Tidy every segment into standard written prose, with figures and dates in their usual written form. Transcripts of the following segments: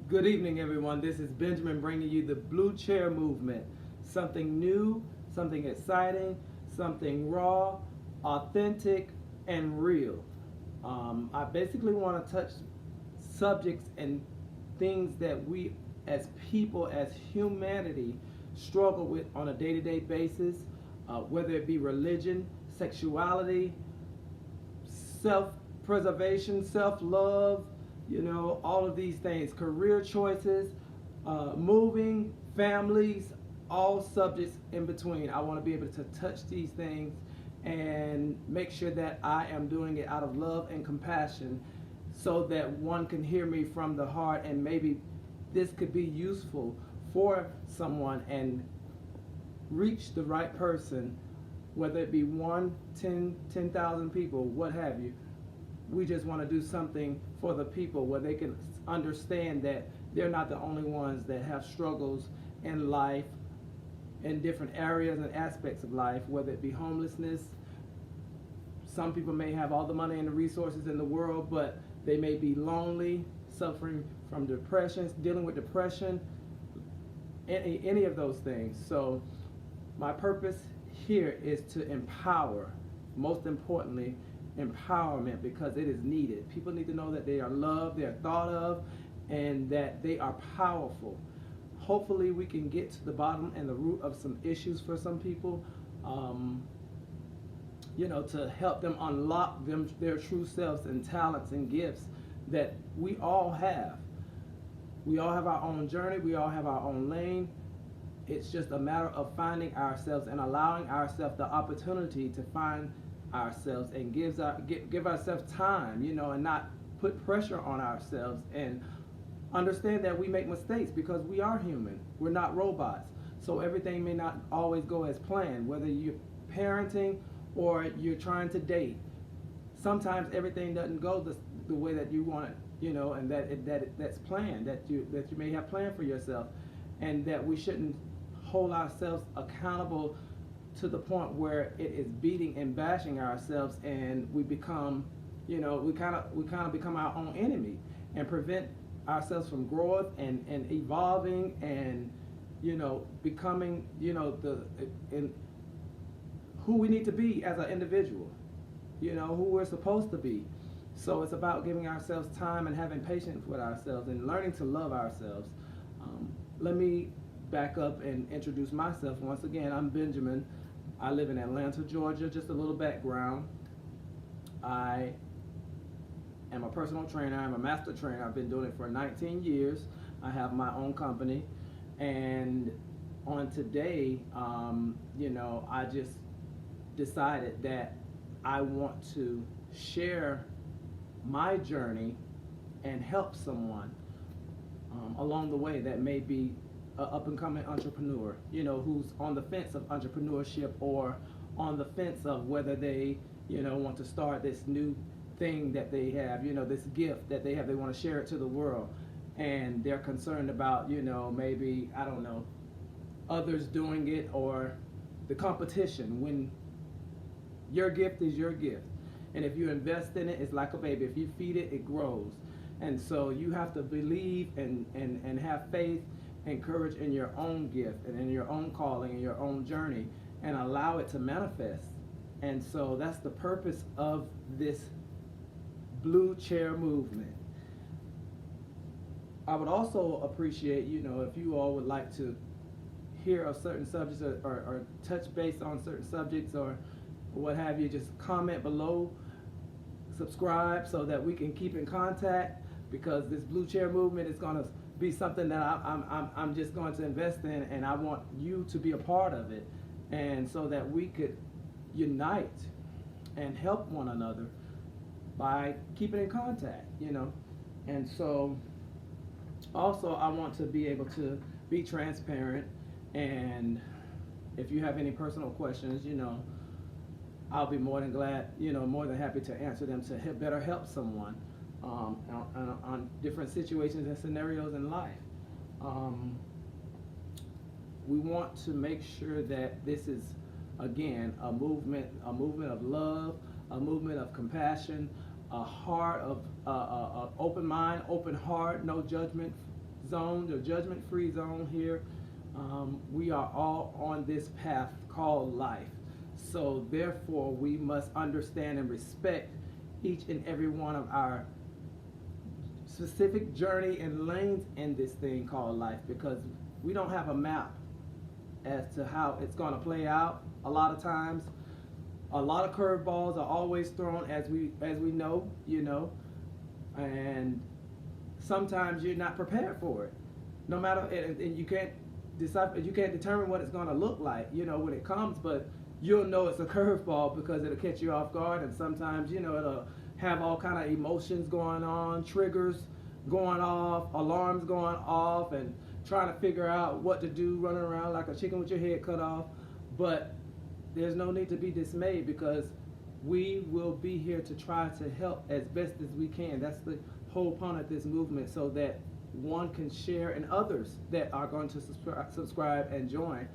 Good evening, everyone. This is Benjamin bringing you the Blue Chair Movement. Something new, something exciting, something raw, authentic, and real. I basically want to touch subjects and things that we as people, as humanity, struggle with on a day to day basis, whether it be religion, sexuality, self preservation, self love, all of these things, career choices, moving, families, all subjects in between. I want to be able to touch these things and make sure that I am doing it out of love and compassion so that one can hear me from the heart and maybe this could be useful for someone and reach the right person, whether it be one, 10,000 people, what have you. We just want to do something for the people where they can understand that they're not the only ones that have struggles in life, in different areas and aspects of life, whether it be homelessness. Some people may have all the money and the resources in the world, but they may be lonely, suffering from depression, dealing with depression, any of those things. So my purpose here is to empower, most importantly, empowerment, because it is needed. People need to know that they are loved, they are thought of, and that they are powerful. Hopefully we can get to the bottom and the root of some issues for some people, to help them unlock their true selves and talents and gifts that we all have. We all have our own journey, we all have our own lane. It's just a matter of finding ourselves and allowing ourselves the opportunity to find ourselves and give ourselves time, and not put pressure on ourselves, and understand that we make mistakes because we are human. We're not robots. So everything may not always go as planned, whether you're parenting or you're trying to date. Sometimes everything doesn't go the way that you want it, and that's planned, that you may have planned for yourself, and that we shouldn't hold ourselves accountable to the point where it is beating and bashing ourselves, and we become, we kind of become our own enemy and prevent ourselves from growth and evolving and becoming who we need to be as an individual, who we're supposed to be. So it's about giving ourselves time and having patience with ourselves and learning to love ourselves. Let me back up and introduce myself. Once again, I'm Benjamin. I live in Atlanta, Georgia. Just a little background. I am a personal trainer. I'm a master trainer. I've been doing it for 19 years. I have my own company. And on today, I just decided that I want to share my journey and help someone along the way that may be an up-and-coming entrepreneur, who's on the fence of entrepreneurship or on the fence of whether they, want to start this new thing that they have, this gift that they have. They want to share it to the world, and they're concerned about, maybe, I don't know, others doing it or the competition, when your gift is your gift. And if you invest in it, it's like a baby. If you feed it, it grows. And so you have to believe and have faith and courage in your own gift and in your own calling and your own journey, and allow it to manifest. And so that's the purpose of this Blue Chair Movement. I would also appreciate, if you all would like to hear of certain subjects or touch base on certain subjects or what have you, just comment below, subscribe so that we can keep in contact, because this Blue Chair Movement is going to be something that I'm just going to invest in, and I want you to be a part of it, and so that we could unite and help one another by keeping in contact, And so also I want to be able to be transparent, and if you have any personal questions, I'll be more than glad, more than happy to answer them to better help someone on different situations and scenarios in life. We want to make sure that this is, again, a movement of love, a movement of compassion, a heart of open mind, open heart, no judgment zone, the judgment-free zone here. We are all on this path called life. So therefore, we must understand and respect each and every one of our specific journey and lanes in this thing called life, because we don't have a map as to how it's going to play out. A lot of times, a lot of curveballs are always thrown, as we know, and sometimes you're not prepared for it. No matter, and you can't decide, you can't determine what it's going to look like, when it comes, but you'll know it's a curveball because it'll catch you off guard, and sometimes, it'll have all kind of emotions going on, triggers going off, alarms going off, and trying to figure out what to do, running around like a chicken with your head cut off. But there's no need to be dismayed, because we will be here to try to help as best as we can. That's the whole point of this movement, so that one can share, and others that are going to subscribe and join,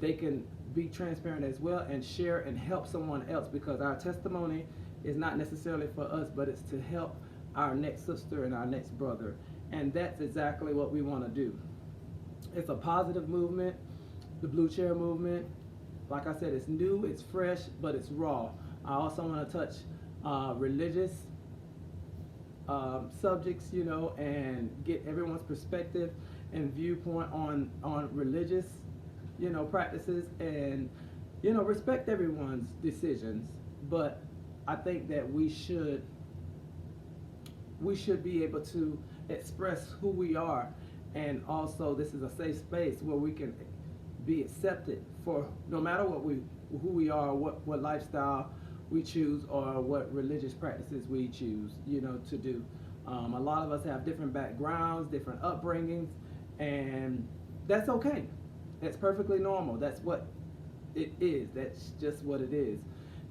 they can be transparent as well and share and help someone else, because our testimony is not necessarily for us, but it's to help our next sister and our next brother. And that's exactly what we want to do. It's a positive movement, the Blue Chair movement. Like I said, it's new, it's fresh, but it's raw. I also want to touch religious subjects, and get everyone's perspective and viewpoint on religious, practices, and, respect everyone's decisions. But I think that we should be able to express who we are, and also this is a safe space where we can be accepted for no matter who we are, what lifestyle we choose, or what religious practices we choose, to do. A lot of us have different backgrounds, different upbringings, and that's okay. That's perfectly normal. That's what it is. That's just what it is.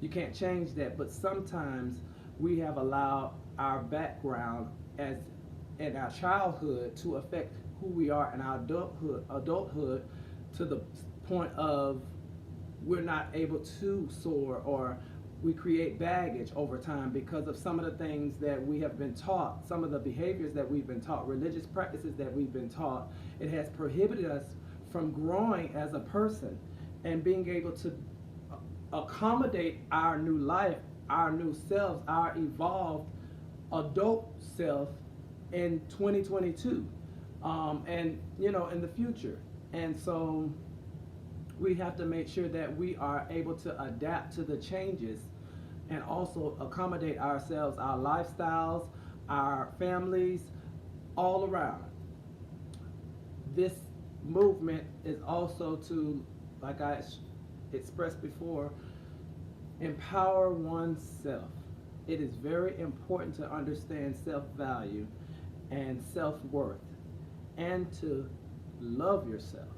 You can't change that. But sometimes we have allowed our background as in our childhood to affect who we are in our adulthood to the point of we're not able to soar, or we create baggage over time because of some of the things that we have been taught, some of the behaviors that we've been taught, religious practices that we've been taught. It has prohibited us from growing as a person and being able to accommodate our new life, our new selves, our evolved adult self in 2022, and in the future. And so we have to make sure that we are able to adapt to the changes and also accommodate ourselves, our lifestyles, our families, all around. This movement is also to, like I expressed before, empower oneself. It is very important to understand self-value and self-worth, and to love yourself.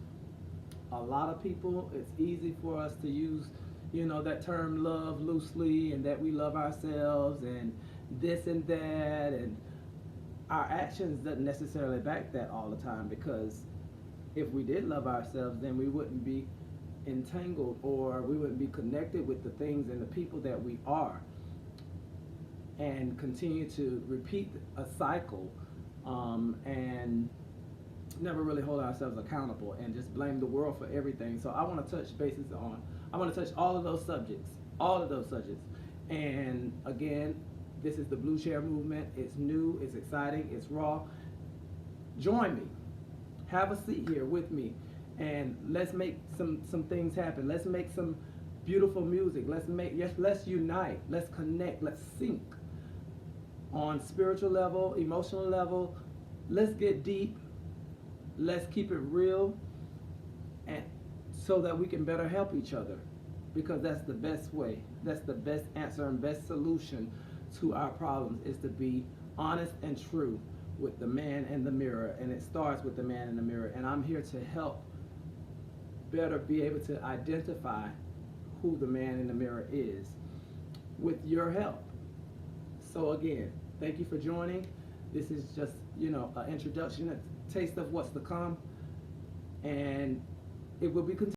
A lot of people, it's easy for us to use, that term love loosely, and that we love ourselves and this and that, and our actions doesn't necessarily back that all the time, because if we did love ourselves, then we wouldn't be entangled, or we wouldn't be connected with the things and the people that we are, and continue to repeat a cycle, and never really hold ourselves accountable and just blame the world for everything. So I want to touch bases on, I want to touch all of those subjects. And again, this is the Blue Chair movement. It's new, it's exciting, it's raw. Join me. Have a seat here with me, and let's make some things happen. Let's make some beautiful music. Let's unite. Let's connect. Let's sync on spiritual level, emotional level. Let's get deep. Let's keep it real, and so that we can better help each other, because that's the best way. That's the best answer and best solution to our problems, is to be honest and true with the man in the mirror. And it starts with the man in the mirror. And I'm here to help better be able to identify who the man in the mirror is with your help. So again, thank you for joining. This is just, an introduction, a taste of what's to come, and it will be continued.